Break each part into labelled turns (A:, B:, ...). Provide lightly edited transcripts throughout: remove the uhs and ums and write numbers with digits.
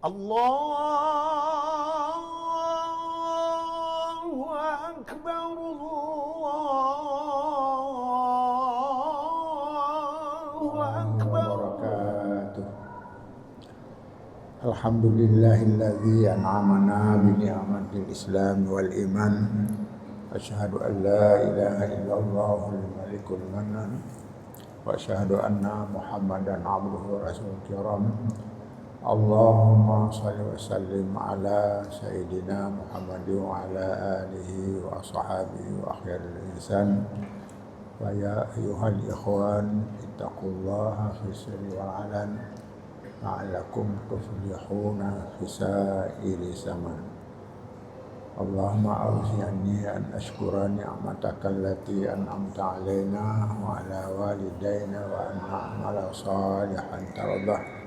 A: الله أكبر الله أكبر
B: wabarakatuh. Alhamdulillahilladzi an'amana bi ni'matil Islam wal iman. Asyhadu an la ilaha illallahul malikul mannan wa asyhadu anna Muhammadan abduhu wa rasuluh kiram. Allahumma shalli wa sallim ala sayyidina Muhammadin wa ala alihi wa ashabihi wa akhyaril insan. Wa ya ayyuhal ikhwan ittaqullaha fi sirri wal alan la'allakum tuflihuna fi sa'iri zaman. Allahumma awzi'ni an ashkura ni'mataka allati an'amta alaina wa ala walidayna wa an na'mala salihan tardah.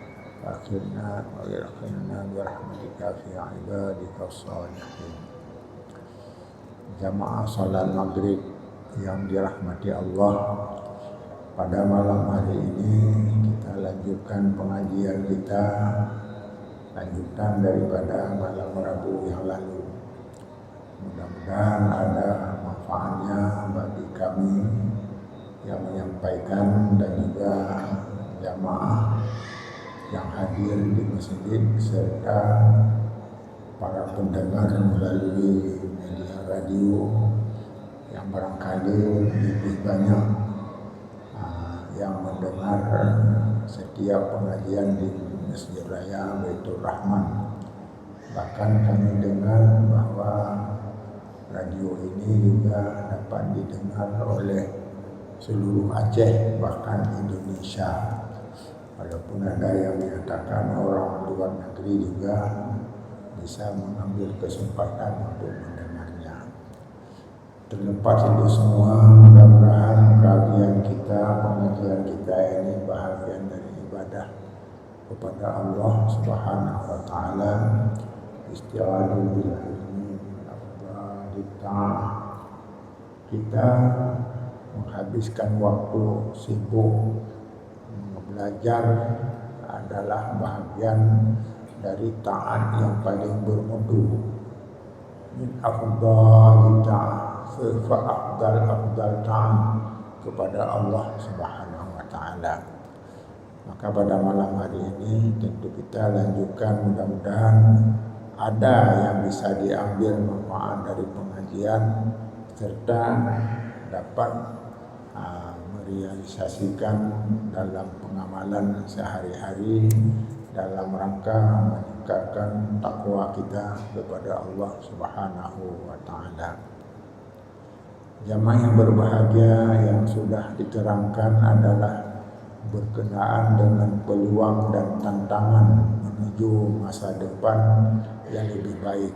B: Akhirna wa yakhirna birahmatika fi ibadika salihin. Jamaah salat maghrib yang dirahmati Allah, pada malam hari ini kita lanjutkan pengajian kita, lanjutan daripada malam Rabu yang lalu. Mudah-mudahan ada manfaatnya bagi kami yang menyampaikan dan juga jamaah yang hadir di masjid serta para pendengar melalui media radio yang barangkali lebih banyak yang mendengar setiap pengajian di Masjid Raya Baitur Rahman. Bahkan kami dengar bahwa radio ini juga dapat didengar oleh seluruh Aceh, bahkan Indonesia. Walaupun ada yang menyatakan orang luar negeri juga bisa mengambil kesempatan untuk mendengarnya. Terlepas itu semua, mudah-mudahan kajian kita, pengajian kita ini bahagian dari ibadah kepada Allah Subhanahu wa taala. Isti'anah bil ilmi kita menghabiskan waktu sibuk belajar adalah bahagian dari taat yang paling bermutu. Min afdal ta'at, afdal ta'at kepada Allah Subhanahu wa taala. Maka pada malam hari ini tentu kita lanjutkan, mudah-mudahan ada yang bisa diambil manfaat dari pengajian serta dapat merealisasikan dalam pengamalan sehari-hari dalam rangka meningkatkan takwa kita kepada Allah Subhanahu wa taala. Jamaah yang berbahagia, yang sudah diterangkan adalah berkenaan dengan peluang dan tantangan menuju masa depan yang lebih baik,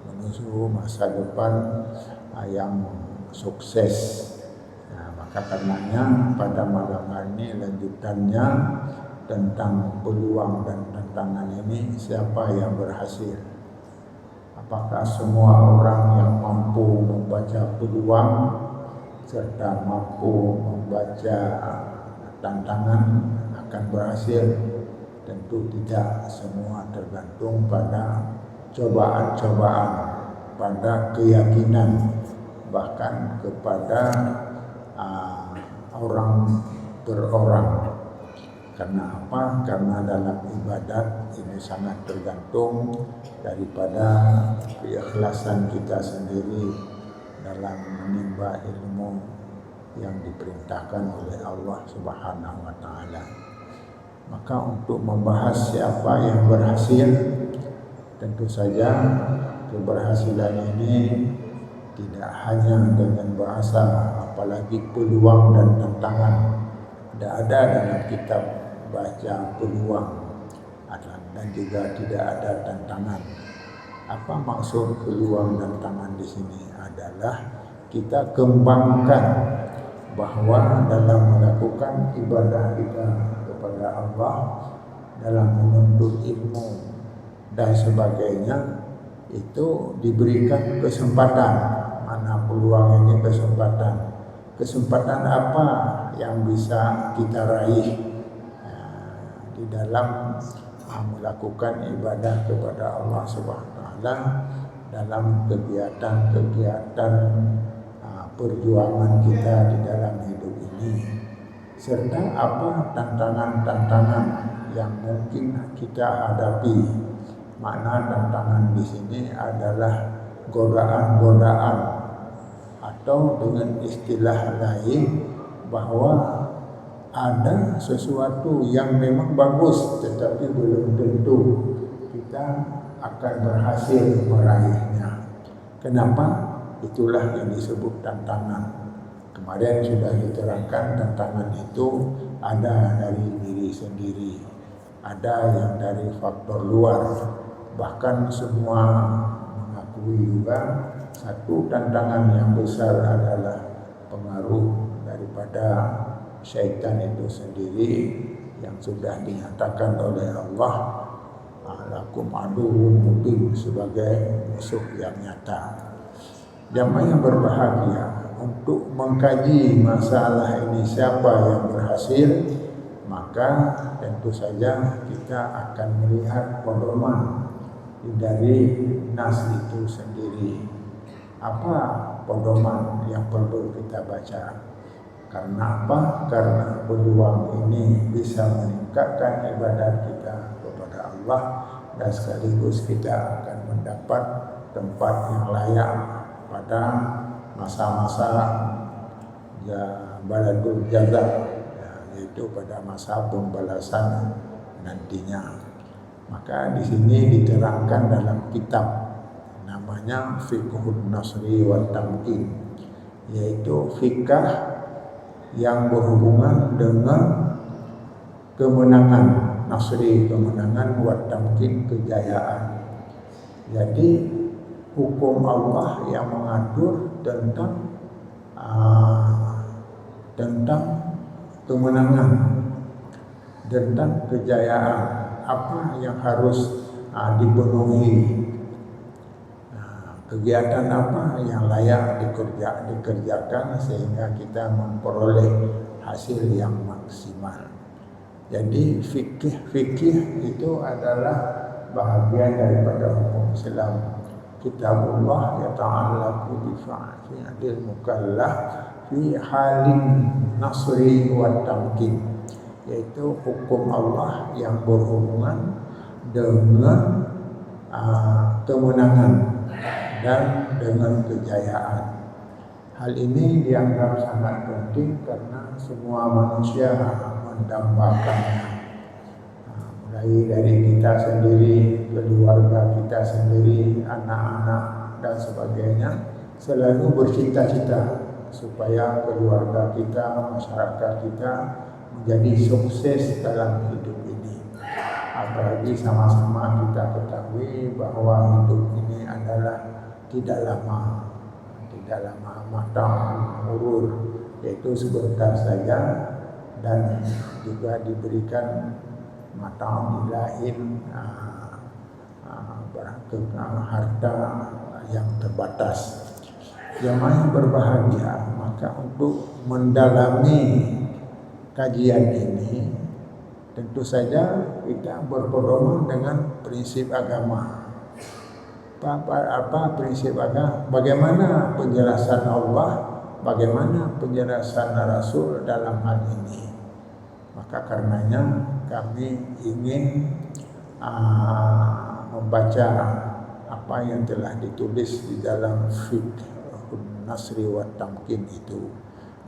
B: menuju masa depan yang sukses. Maka karenanya pada malam hari ini lanjutannya tentang peluang dan tantangan ini, siapa yang berhasil? Apakah semua orang yang mampu membaca peluang serta mampu membaca tantangan akan berhasil? Tentu tidak, semua tergantung pada cobaan-cobaan, pada keyakinan, bahkan kepada orang per orang. Karena apa? Karena dalam ibadat ini sangat tergantung daripada keikhlasan kita sendiri dalam menimba ilmu yang diperintahkan oleh Allah Subhanahu wa taala. Maka untuk membahas siapa yang berhasil, tentu saja keberhasilan ini tidak hanya dengan bahasa, apalagi peluang dan tantangan. Tidak ada dalam kitab baca peluang dan juga tidak ada tantangan. Apa maksud peluang dan tantangan di sini? Adalah kita kembangkan bahwa dalam melakukan ibadah kita kepada Allah, dalam menuntut ilmu dan sebagainya, itu diberikan kesempatan. Mana peluang ini kesempatan? Kesempatan apa yang bisa kita raih di dalam melakukan ibadah kepada Allah Subhanahu wa taala dalam kegiatan-kegiatan perjuangan kita di dalam hidup ini, serta apa tantangan-tantangan yang mungkin kita hadapi. Makna tantangan di sini adalah godaan-godaan, atau dengan istilah lain bahwa ada sesuatu yang memang bagus tetapi belum tentu kita akan berhasil meraihnya. Kenapa? Itulah yang disebut tantangan. Kemarin sudah diterangkan tantangan itu ada dari diri sendiri, ada yang dari faktor luar. Bahkan semua mengakui juga satu tantangan yang besar adalah pengaruh daripada syaitan itu sendiri yang sudah dinyatakan oleh Allah lakum aduwwun mubin, sebagai musuh yang nyata. Jamaah yang berbahagia, untuk mengkaji masalah ini siapa yang berhasil, maka tentu saja kita akan melihat pedoman dari nas itu sendiri. Apa pedoman yang perlu kita baca? Karena apa? Karena peluang ini bisa meningkatkan ibadat kita kepada Allah, dan sekaligus kita akan mendapat tempat yang layak pada masa-masa baladul jaza, yaitu pada masa pembalasan nantinya. Maka di sini diterangkan dalam kitab namanya Fiqhun Nasri wa Tamkin, yaitu fikah yang berhubungan dengan kemenangan, nasri kemenangan, wa tamkin kejayaan. Jadi hukum Allah yang mengatur tentang kemenangan, tentang kejayaan, apa yang harus dipenuhi, kegiatan apa yang layak dikerjakan sehingga kita memperoleh hasil yang maksimal. Jadi fikih itu adalah bahagian daripada hukum Islam. Kitabullah yata'allaqu bi fa'il mukallaf fi halin nasri wa tamkin, yaitu hukum Allah yang berhubungan dengan kemenangan dan dengan kejayaan. Hal ini dianggap sangat penting karena semua manusia mendambakannya. Mulai dari kita sendiri, keluarga kita sendiri, anak-anak dan sebagainya, selalu bercita-cita supaya keluarga kita, masyarakat kita menjadi sukses dalam hidup ini. Apalagi sama-sama kita ketahui bahwa hidup ini adalah tidak lama matang urur, yaitu sebentar saja, dan juga diberikan matang ilahin harta yang terbatas. Jamaah yang berbahagia, maka untuk mendalami kajian ini tentu saja kita berpedoman dengan prinsip agama. Apa prinsip agama? Bagaimana penjelasan Allah, bagaimana penjelasan Rasul dalam hal ini? Maka karenanya kami ingin membaca apa yang telah ditulis di dalam Fiqhun Nasri wa Tamkin itu.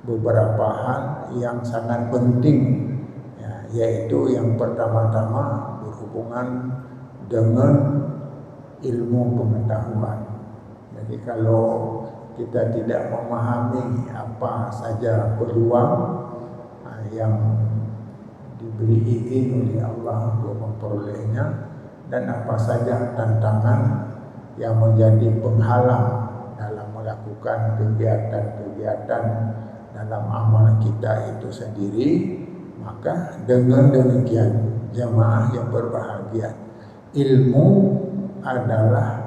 B: Beberapa hal yang sangat penting, yaitu yang pertama-tama berhubungan dengan ilmu pengetahuan. Jadi kalau kita tidak memahami apa saja peluang yang diberi izin oleh Allah untuk memperolehnya, dan apa saja tantangan yang menjadi penghalang dalam melakukan kegiatan-kegiatan dalam amal kita itu sendiri, maka dengan demikian jamaah yang berbahagia, ilmu adalah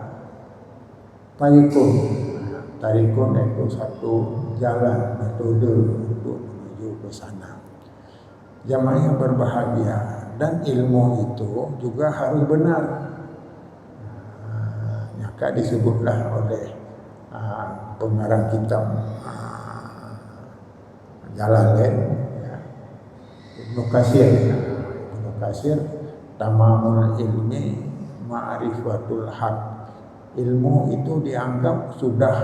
B: tarikun itu satu jalan, metode untuk menuju ke sana. Jamaah yang berbahagia, dan ilmu itu juga harus benar. Maka disebutlah oleh pengarang kitab Jalalain, ya, Ibnu Katsir, tamamul ilmi ma'rifatul haq. Ilmu itu dianggap sudah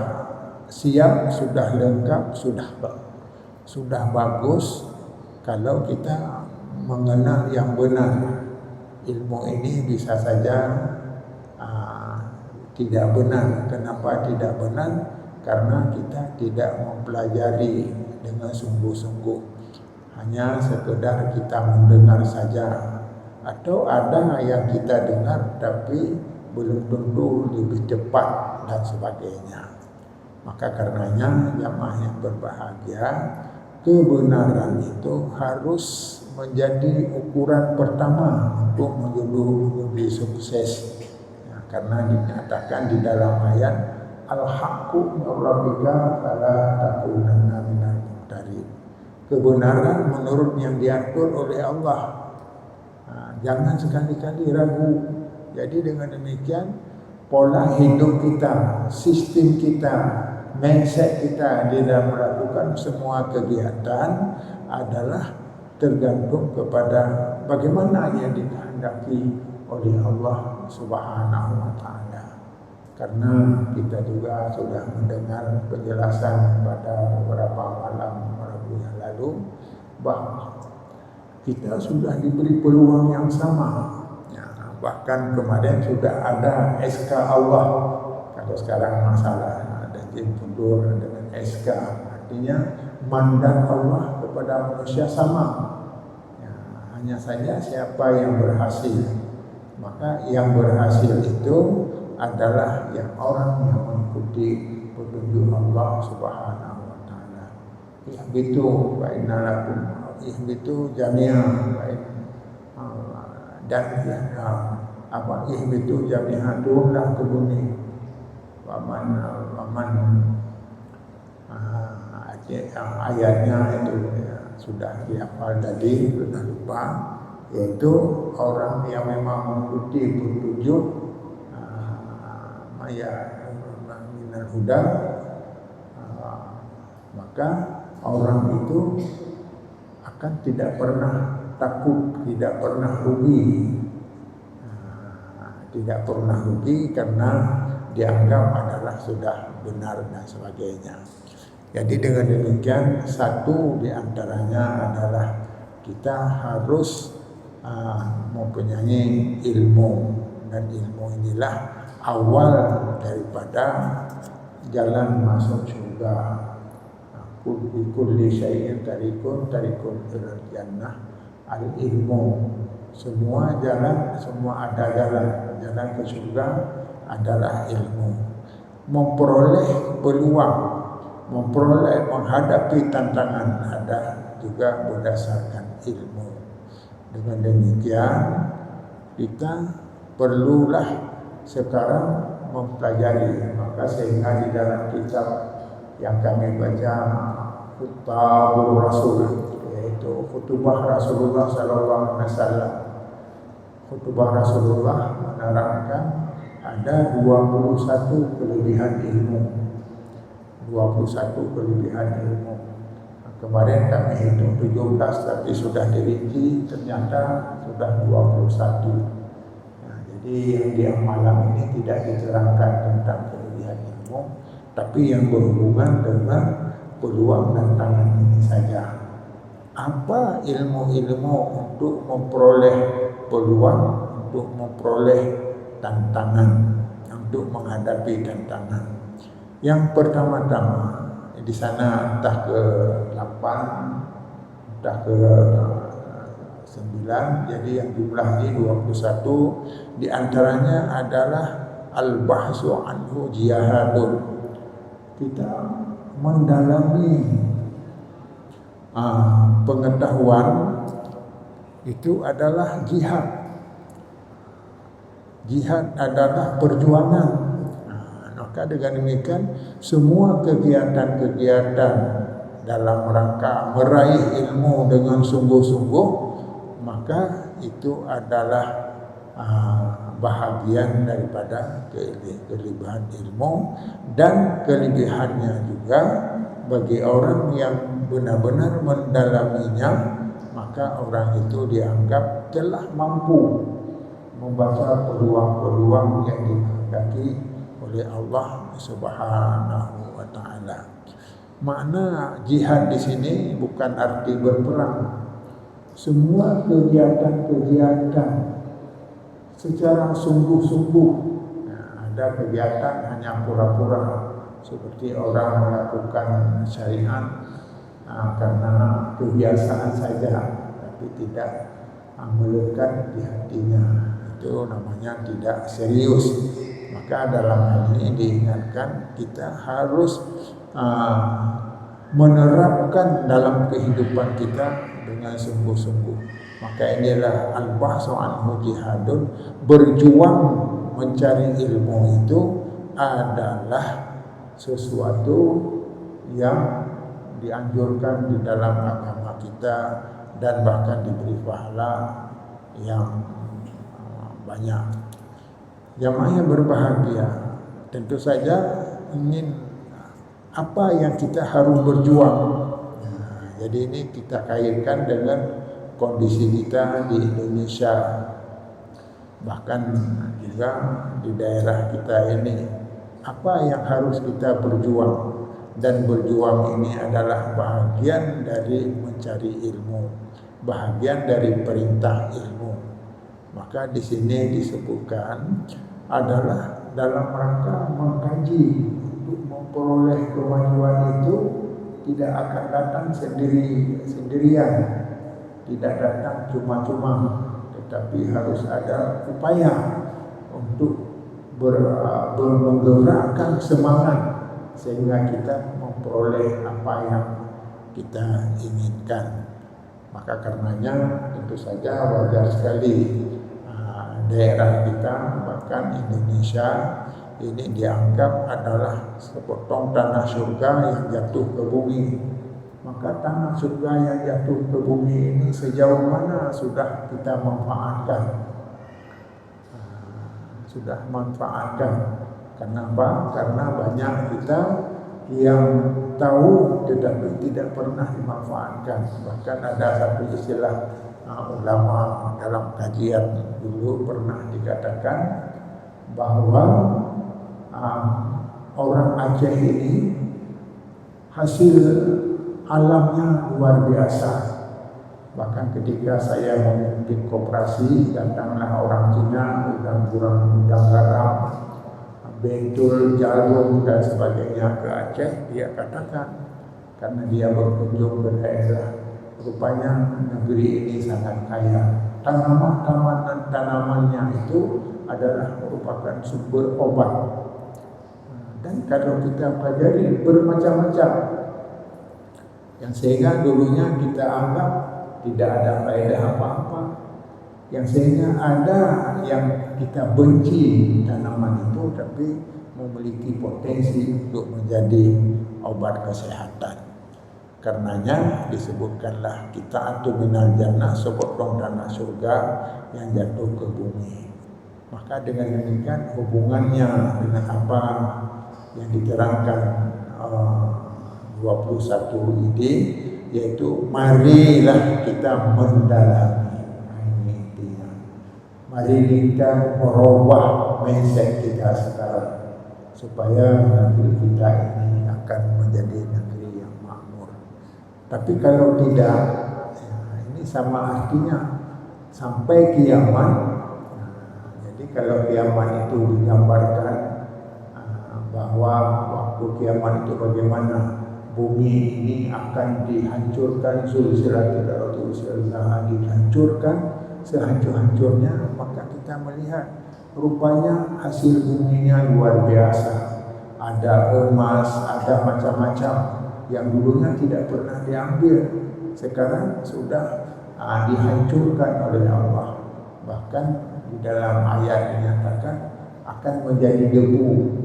B: siap, sudah lengkap, sudah bagus kalau kita mengenal yang benar. Ilmu ini bisa saja tidak benar. Kenapa tidak benar? Karena kita tidak mempelajari dengan sungguh-sungguh. Hanya sekedar kita mendengar saja. Atau ada yang kita dengar tapi belum tentu lebih cepat dan sebagainya. Maka karenanya jamaah yang berbahagia, kebenaran itu harus menjadi ukuran pertama untuk menjadi sukses. Ya, karena dinyatakan di dalam ayat al-haqqu min rabbika fala takunanna minal mumtarin. Kebenaran menurut yang diatur oleh Allah. Jangan sekali-kali ragu. Jadi dengan demikian pola hidup kita, sistem kita, mindset kita di dalam melakukan semua kegiatan adalah tergantung kepada bagaimana yang dikehendaki oleh Allah Subhanahu wa taala. Karena kita juga sudah mendengar penjelasan pada beberapa malam Rabu yang lalu bahwa kita sudah diberi peluang yang sama. Ya, bahkan kemarin sudah ada SK Allah. Kalau sekarang masalah ada jin mundur dengan SK, artinya mandat Allah kepada manusia sama. Ya, hanya saja siapa yang berhasil. Maka yang berhasil itu adalah yang orang yang mengikuti petunjuk Allah Subhanahu wa taala. Ihbitu wa innalakum ihbitu jami'an dan ihbitu jami'an, turunlah ke bumi. Waman ayatnya itu sudah dihafal tadi, sudah lupa, yaitu orang yang memang mengikuti petunjuk minal huda, maka orang itu akan tidak pernah takut, tidak pernah rugi. Tidak pernah rugi karena dianggap adalah sudah benar dan sebagainya. Jadi dengan demikian satu di antaranya adalah kita harus mempunyai ilmu, dan ilmu inilah awal daripada jalan masuk surga. Kulli syai'in tarikun ilal jannah al ilmu. Semua jalan, semua ada jalan ke surga adalah ilmu. Memperoleh peluang, menghadapi tantangan ada juga berdasarkan ilmu. Dengan demikian kita perlulah sekarang mempelajari. Maka sehingga di dalam kitab yang kami baca Khutbah Rasul, yaitu khutbah Rasulullah sallallahu alaihi wasallam. Khutbah Rasulullah menerangkan ada 21 kelebihan ilmu. 21 kelebihan ilmu. Kemarin kami hitung 17, tapi sudah dirinci ternyata sudah 21. Nah, jadi yang malam ini tidak diterangkan tentang kelebihan ilmu, tapi yang berhubungan dengan peluang dan tantangan ini saja. Apa ilmu-ilmu untuk memperoleh peluang, untuk memperoleh tantangan, untuk menghadapi tantangan? Yang pertama-tama di sana entah ke 8, entah ke 9, jadi yang jumlahnya 21. Di antaranya adalah al-bahsu anhu jihadun. Kita mendalami pengetahuan itu adalah jihad. Jihad adalah perjuangan. Maka dengan demikian semua kegiatan-kegiatan dalam rangka meraih ilmu dengan sungguh-sungguh, maka itu adalah bahagian daripada kelebihan ilmu, dan kelebihannya juga bagi orang yang benar-benar mendalaminya, maka orang itu dianggap telah mampu membaca peluang-peluang yang dikehendaki oleh Allah Subhanahu wa taala. Makna jihad di sini bukan arti berperang. Semua kegiatan-kegiatan secara sungguh-sungguh. Ada kegiatan hanya pura-pura, seperti orang melakukan syariat karena kebiasaan saja, tapi tidak melekat di hatinya. Itu namanya tidak serius. Maka dalam hal ini diingatkan kita harus menerapkan dalam kehidupan kita dengan sungguh-sungguh. Maka inilah al-bahsu anhu jihadun, berjuang mencari ilmu itu adalah sesuatu yang dianjurkan di dalam agama kita, dan bahkan diberi pahala yang banyak. Jamaah yang berbahagia, tentu saja ingin apa yang kita harus berjuang. Jadi ini kita kaitkan dengan kondisi kita di Indonesia, bahkan juga di daerah kita ini. Apa yang harus kita berjuang, dan berjuang ini adalah bahagian dari mencari ilmu, bahagian dari perintah ilmu. Maka di sini disebutkan adalah dalam rangka mengkaji untuk memperoleh kemajuan itu tidak akan datang sendirian, tidak datang cuma-cuma, tetapi harus ada upaya untuk menggerakkan semangat sehingga kita memperoleh apa yang kita inginkan. Maka karenanya tentu saja wajar sekali daerah kita, bahkan Indonesia ini dianggap adalah sepotong tanah surga yang jatuh ke bumi. Maka tanah surga yang jatuh ke bumi ini sejauh mana sudah kita manfaatkan? Sudah manfaatkan. Kenapa? Karena banyak kita yang tahu tetapi tidak pernah dimanfaatkan. Bahkan ada satu istilah ulama dalam kajian dulu pernah dikatakan bahwa orang Aceh ini hasil alamnya luar biasa. Bahkan ketika saya memimpin koperasi, datanglah orang Cina, udang garam, betul, jarum dan sebagainya ke Aceh. Dia katakan karena dia berkunjung ke daerah, rupanya negeri ini sangat kaya. Tanamannya itu adalah merupakan sumber obat. Dan kalau kita pelajari bermacam-macam, yang sehingga dulunya kita anggap tidak ada faedah apa-apa, yang sehingga ada yang kita benci tanaman itu, tapi memiliki potensi untuk menjadi obat kesehatan. Karenanya disebutkanlah kita minal jannah, sepotong tanah surga yang jatuh ke bumi. Maka dengan demikian hubungannya dengan apa yang diterangkan 21 ide, yaitu marilah kita mendalami. Ini intinya. Mari kita merubah mindset kita sekarang supaya negeri kita ini akan menjadi negeri yang makmur. Tapi kalau tidak, ini sama artinya sampai kiamat. Jadi kalau kiamat itu digambarkan bahwa waktu kiamat itu bagaimana bumi ini akan dihancurkan, dihancurkan sehancur-hancurnya, maka kita melihat rupanya hasil buminya luar biasa. Ada emas, ada macam-macam yang dulunya tidak pernah diambil, sekarang sudah dihancurkan oleh Allah. Bahkan di dalam ayat dinyatakan akan menjadi debu.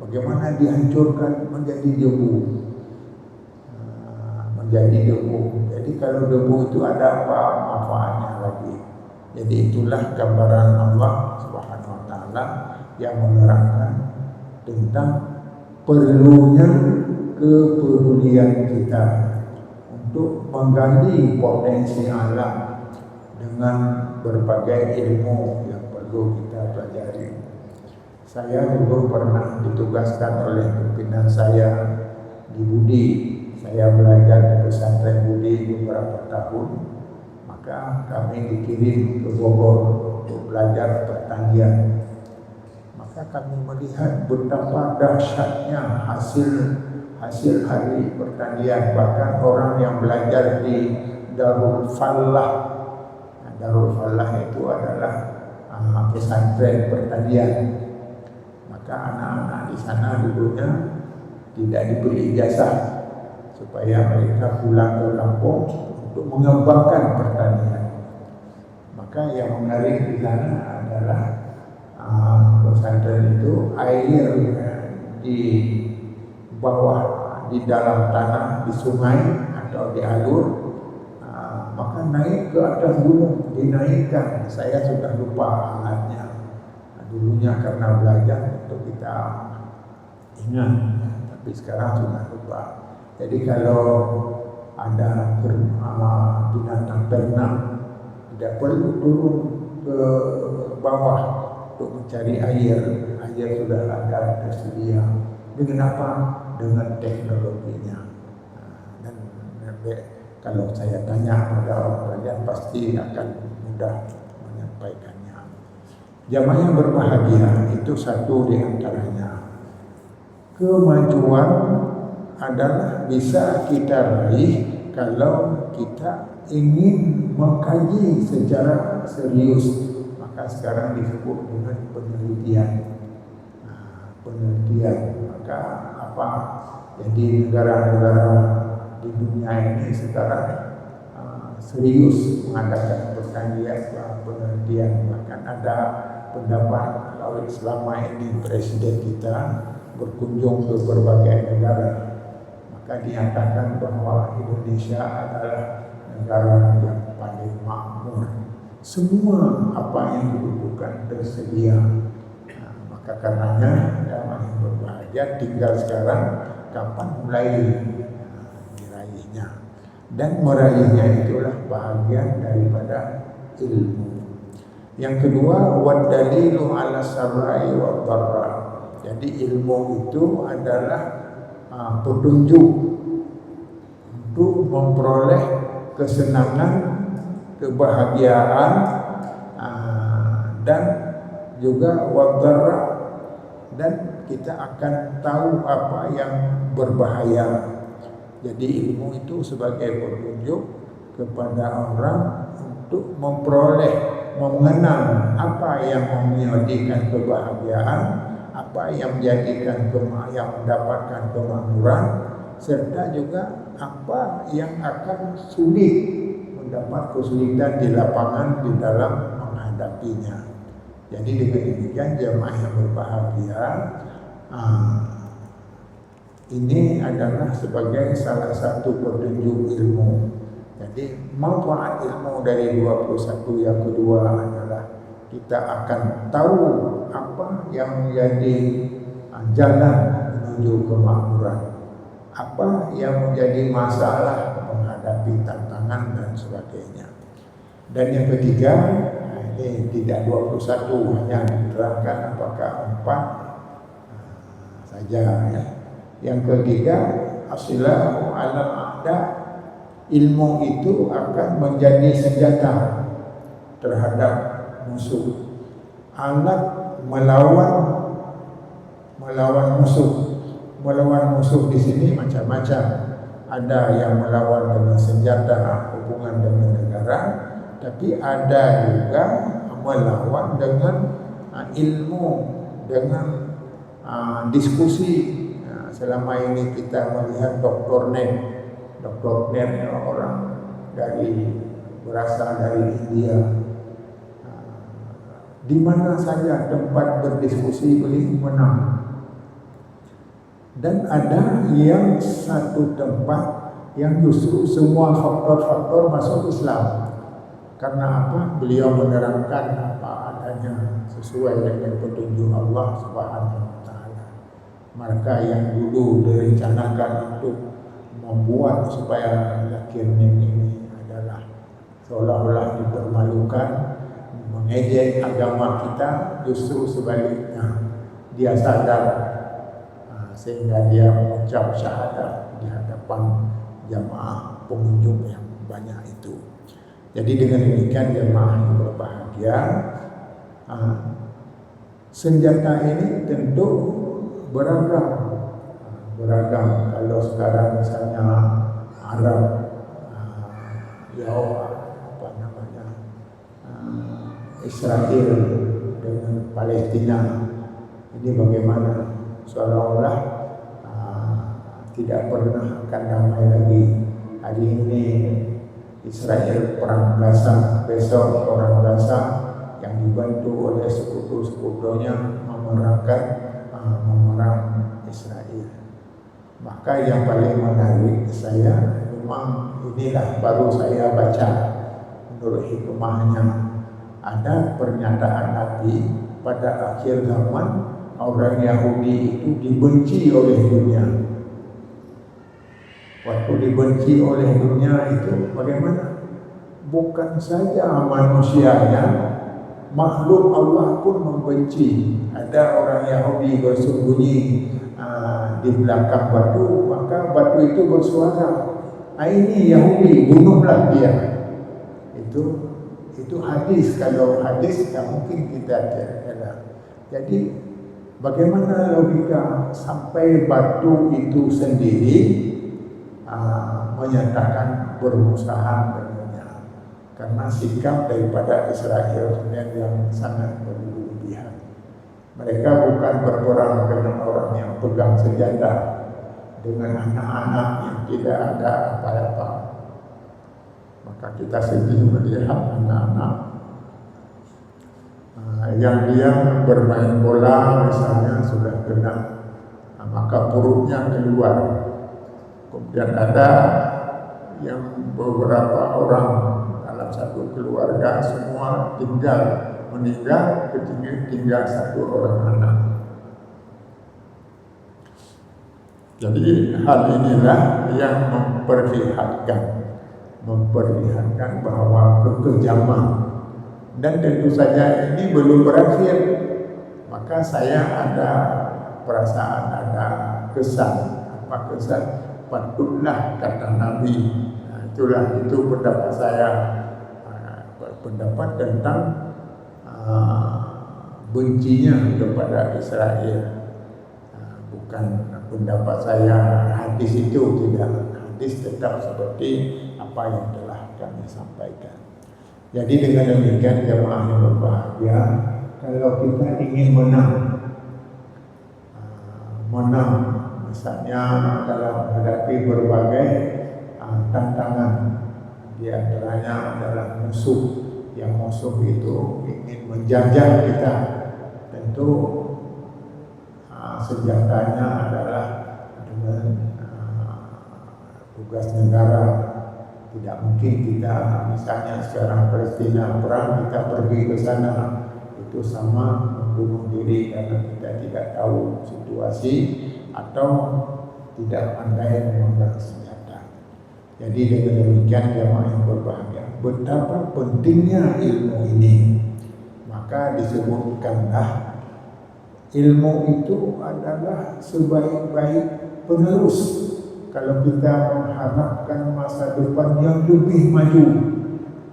B: Bagaimana dihancurkan menjadi debu? Menjadi debu. Jadi kalau debu itu ada apa manfaatnya lagi? Jadi itulah gambaran Allah Subhanahu wa taala yang menerangkan tentang perlunya kepedulian kita untuk menggali potensi alam dengan berbagai ilmu yang perlu kita pelajari. Saya dulu pernah ditugaskan oleh pimpinan saya di Budi. Saya belajar di pesantren Budi beberapa tahun. Maka kami dikirim ke Bogor untuk belajar pertanian. Maka kami melihat betapa dahsyatnya hasil hari pertanian. Bahkan orang yang belajar di Darul Fallah. Nah, Darul Fallah itu adalah pesantren pertanian. Maka anak-anak di sana dulunya tidak diberi ijazah supaya mereka pulang ke kampung untuk mengembangkan pertanian. Maka yang menarik di sana adalah pesantren itu air di bawah, di dalam tanah, di sungai atau di alur, maka naik ke atas gunung, dinaikkan. Saya sudah lupa alatnya. Dulunya karena belajar untuk kita ingat, tapi sekarang sudah lupa. Jadi kalau ada binatang ternak, tidak perlu turun ke bawah untuk mencari air. Air sudah ada tersedia. Dengan apa? Dengan teknologinya. Dan kalau saya tanya pada orang belajar pasti akan mudah menyampaikannya. Jamaah yang berbahagia itu satu di antaranya. Kemajuan adalah bisa kita raih kalau kita ingin mengkaji secara serius. Maka sekarang disebut dengan penelitian. Maka apa? Jadi negara-negara di dunia ini sekarang serius mengadakan penelitian. Bahkan ada pendapat kalau selama ini presiden kita berkunjung ke berbagai negara, maka dinyatakan bahwa Indonesia adalah negara yang paling makmur. Semua apa yang dibutuhkan tersedia. Maka karenanya jamaah yang berbahagia tinggal sekarang kapan mulai diraihnya. Dan meraihnya itulah bahagian daripada ilmu. Yang kedua, wadalilu ala sarai wa dharra. Jadi ilmu itu adalah petunjuk untuk memperoleh kesenangan, kebahagiaan, dan juga wadharra, dan kita akan tahu apa yang berbahaya. Jadi ilmu itu sebagai petunjuk kepada orang untuk memperoleh, mengenal apa yang menjadikan kebahagiaan, apa yang menjadikan yang mendapatkan kemakmuran, serta juga apa yang akan sulit, mendapat kesulitan di lapangan di dalam menghadapinya. Jadi dengan demikian jamaah yang berbahagia, ini adalah sebagai salah satu petunjuk ilmu. Jadi manfaat ilmu dari 21 yang kedua adalah kita akan tahu apa yang menjadi jalan menuju kemakmuran, apa yang menjadi masalah menghadapi tantangan dan sebagainya. Dan yang ketiga, ini tidak 21, hanya diterangkan apakah 4 saja ya. Yang ketiga, asilahu alam a'da. Ilmu itu akan menjadi senjata terhadap musuh. Alat melawan musuh. Melawan musuh di sini macam-macam. Ada yang melawan dengan senjata, hubungan dengan negara, tapi ada juga melawan dengan ilmu, dengan diskusi. Selama ini kita melihat Dr. Nen orang berasal dari India. Di mana saja tempat berdiskusi beliau menang. Dan ada yang satu tempat yang justru semua faktor-faktor masuk Islam. Karena apa? Beliau menerangkan apa adanya sesuai dengan petunjuk Allah Subhanahu wa taala. Maka yang dulu direncanakan untuk membuat supaya Zakir Naik ini adalah seolah-olah dipermalukan, mengejek agama kita, justru sebaliknya dia sadar sehingga dia mengucap syahadat di hadapan jamaah pengunjung yang banyak itu. Jadi dengan demikian jemaah yang berbahagia, senjata ini tentu beragam. Kalau sekarang misalnya Arab, Israel dengan Palestina, ini bagaimana? Seolah-olah tidak pernah akan damai lagi. Hari ini Israel perang Gaza, besok perang Gaza yang dibantu oleh sekutu-sekutunya memerang Israel. Maka yang paling menarik saya memang inilah baru saya baca menurut hikmahnya, ada pernyataan Nabi pada akhir zaman orang Yahudi itu dibenci oleh dunia. Waktu dibenci oleh dunia itu bagaimana? Bukan saja manusianya, makhluk Allah pun membenci. Ada orang Yahudi bersembunyi di belakang batu, maka batu itu bersuara, ini Yahudi, bunuhlah dia. Itu hadis. Kalau hadis tak mungkin kita kira. Jadi bagaimana logika sampai batu itu sendiri menyatakan bermusuhan dengannya, karena sikap daripada Israel yang sangat berlebihan. Mereka bukan berperang dengan orang yang pegang senjata, dengan anak-anak yang tidak ada apa-apa. Maka kita sedih melihat anak-anak yang dia bermain bola misalnya sudah kena, maka perutnya keluar. Kemudian ada yang beberapa orang dalam satu keluarga semua meninggal, tinggal satu orang anak. Jadi hal inilah yang memperlihatkan bahwa kekejaman, dan tentu saja ini belum berakhir. Maka saya ada perasaan, ada kesan. Apa kesan? Patutlah kata Nabi. Itu pendapat saya, pendapat tentang bencinya kepada Israel. Bukan pendapat saya hadis itu, tidak. Hadis tetap seperti apa yang telah kami sampaikan. Jadi dengan demikian jemaah yang berbahagia, kalau kita ingin menang misalnya dalam menghadapi berbagai tantangan, di antaranya adalah musuh itu ingin menjajah kita, tentu senjatanya adalah dengan tugas negara. Tidak mungkin kita misalnya sekarang Palestina perang, kita pergi ke sana, itu sama membunuh diri karena kita tidak tahu situasi atau tidak pandai memegang senjata. Jadi dengan demikian jemaah yang berbahagia, betapa pentingnya ilmu ini. Maka disebutkanlah ilmu itu adalah sebaik-baik penerus. Kalau kita mengharapkan masa depan yang lebih maju,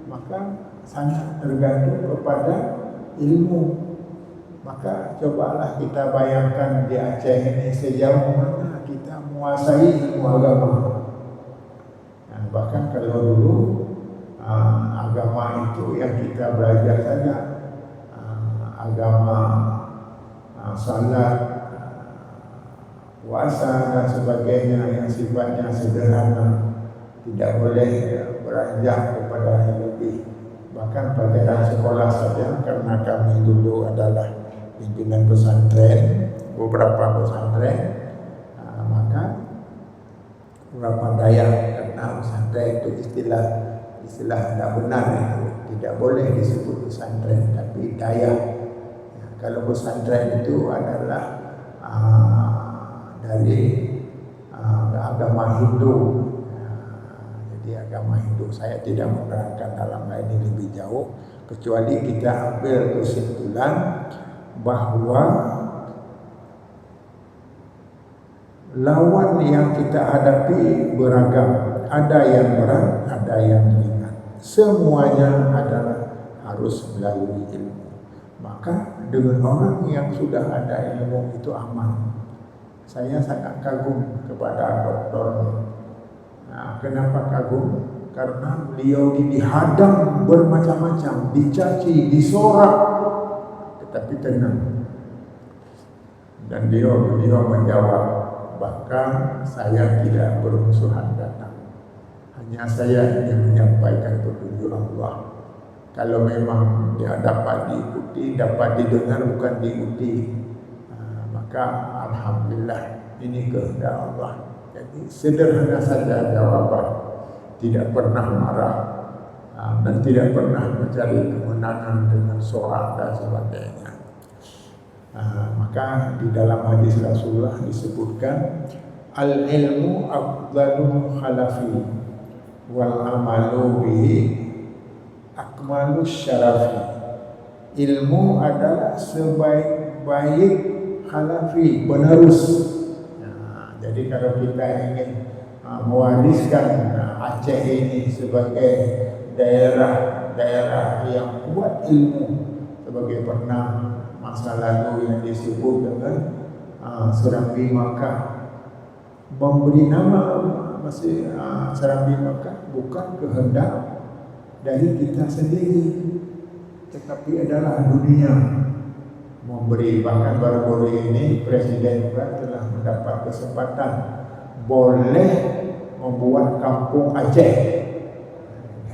B: maka sangat tergantung kepada ilmu. Maka cobalah kita bayangkan di Aceh ini sejauh mana kita menguasai ilmu agama. Bahkan kalau dulu agama itu yang kita belajar saja, agama salat, puasa dan sebagainya yang sifatnya sederhana, tidak boleh beranjak kepada yang lebih. Bahkan pelajaran sekolah saja, karena kami dulu adalah pimpinan pesantren, beberapa pesantren, maka beberapa daya, karena pesantren itu istilah istilah tidak benar itu. Tidak boleh disebut pesantren, tapi daya. Ya, kalau pesantren itu adalah dari agama Hindu. Ya, jadi agama Hindu, saya tidak menerangkan dalam hal ini lebih jauh, kecuali kita ambil kesimpulan bahwa lawan yang kita hadapi beragam, ada yang berat, ada yang ringan. Semuanya adalah harus melalui ilmu. Maka dengan orang yang sudah ada ilmu itu aman. Saya sangat kagum kepada doktornya. Nah, kenapa kagum? Karena beliau dihadang bermacam-macam, dicaci, disorak, tetapi tenang. Dan beliau menjawab, bahkan saya tidak bermusuhan datang. Hanya saya ingin menyampaikan petunjuk Allah. Kalau memang dia dapat diikuti, dapat didengar, bukan diikuti, maka alhamdulillah, ini kehendak Allah. Jadi sederhana saja jawaban, tidak pernah marah dan tidak pernah mencari kemenangan dengan sorak dan sebagainya. Maka di dalam hadis Rasulullah disebutkan al-ilmu afdalul khalafi wal amalu bihi akmalus syarafi. Ilmu adalah sebaik-baik khalafi, penerus. Nah, jadi kalau kita ingin mewariskan Aceh ini sebagai daerah yang kuat ilmu, sebagai pernah masa lalu yang disebut dengan Serambi Makkah, memberi nama masih Serambi Makkah bukan kehendak dari kita sendiri, tetapi adalah dunia memberi. Bahkan baru-baru ini Presiden juga telah mendapat kesempatan boleh membuat kampung Aceh.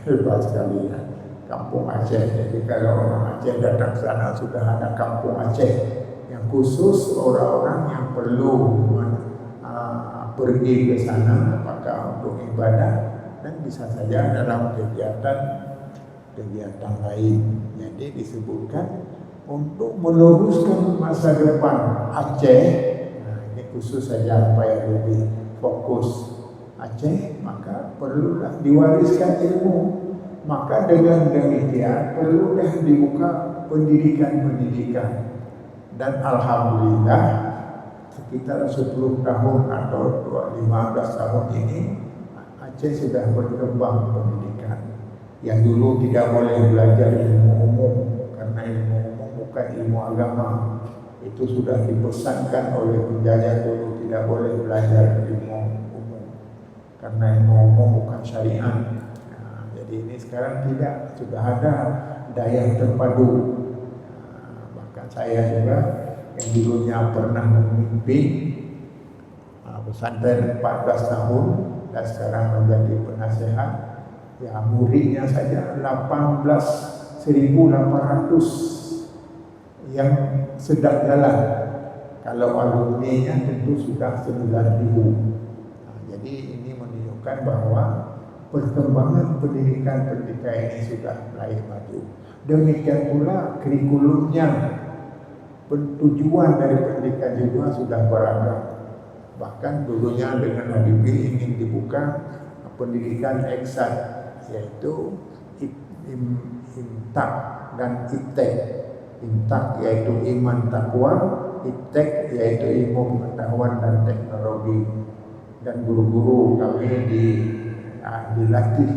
B: Hebat sekali ya, kampung Aceh. Jadi kalau orang Aceh datang ke sana sudah ada kampung Aceh yang khusus orang-orang yang perlu pergi ke sana, apakah untuk ibadah dan bisa saja dalam kegiatan lain. Jadi disebutkan untuk meluruskan masa depan Aceh. Nah, ini khusus saja supaya lebih fokus Aceh, maka perlulah diwariskan ilmu. Maka dengan demikian perlulah dibuka pendidikan. Dan alhamdulillah sekitar 10 tahun atau 15 tahun ini Aceh sudah berkembang pendidikan. Yang dulu tidak boleh belajar ilmu umum karena ilmu umum bukan ilmu agama. Itu sudah dipesankan oleh penjajah dulu, tidak boleh belajar ilmu umum karena ilmu umum bukan syariat. Nah, jadi ini sekarang tidak, sudah ada daya terpadu. Bahkan saya juga yang dulunya pernah memimpin pesantren 14 tahun dan sekarang menjadi penasehat, ya muridnya saja 18.800 yang sedang jalan. Kalau alumninya tentu sudah 9.000. Jadi ini menunjukkan bahwa perkembangan pendidikan ini sudah mulai maju. Demikian pula kurikulumnya, tujuan dari pendidikan juga sudah beragam. Bahkan dulunya dengan Habibie ingin dibuka pendidikan eksak, yaitu Imtak dan Iptek. Imtak yaitu iman takwa, Iptek yaitu ilmu pengetahuan dan teknologi. Dan guru-guru kami dilatih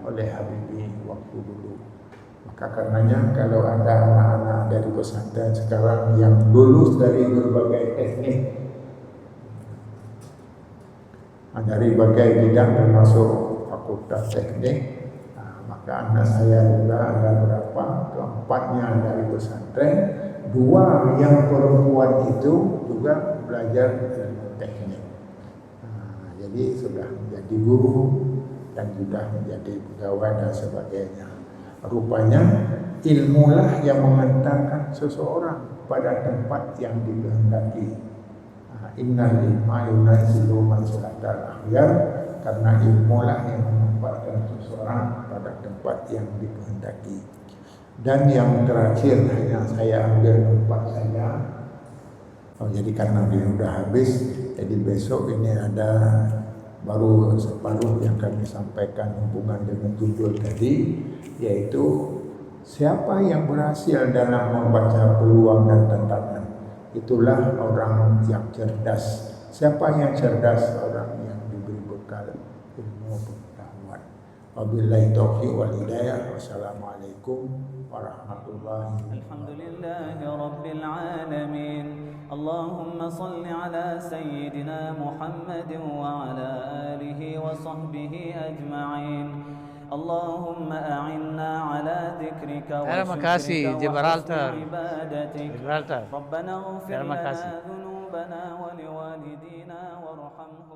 B: oleh Habibie waktu dulu. Maka karenanya kalau ada anak-anak dari pesantren sekarang yang lulus dari berbagai teknik, dari berbagai bidang termasuk fakultas teknik, maka anak saya juga ada berapa, keempatnya dari pesantren, 2 yang perempuan itu juga belajar teknik. Jadi sudah menjadi guru dan sudah menjadi pegawai dan sebagainya. Rupanya ilmulah yang mengantarkan seseorang pada tempat yang dikehendaki. Innal ilma yunazzilu manzilatal akhyar karena ilmu lah yang menempatkan seseorang pada tempat yang dikehendaki. Dan yang terakhir hanya saya ambil tempat saya. Jadi karena dia sudah habis, jadi besok ini ada baru separuh yang kami sampaikan hubungan dengan judul tadi, yaitu siapa yang berhasil dalam membaca peluang dan tantangan, itulah orang yang cerdas. Siapa yang cerdas? Orang yang diberi bekal ilmu pengetahuan. Wabillahi taufiq wal hidayah. Wassalamualaikum warahmatullahi wabarakatuh.
C: Alhamdulillahi rabbil alamin. Allahumma salli ala sayyidina Muhammadin wa ala alihi wa sahbihi ajma'in. Allahumma a'inna ala dhikrika wa syukrika wa husni ibadatik. Rabbana ighfir lana dhunubana wa liwalidina warhamhum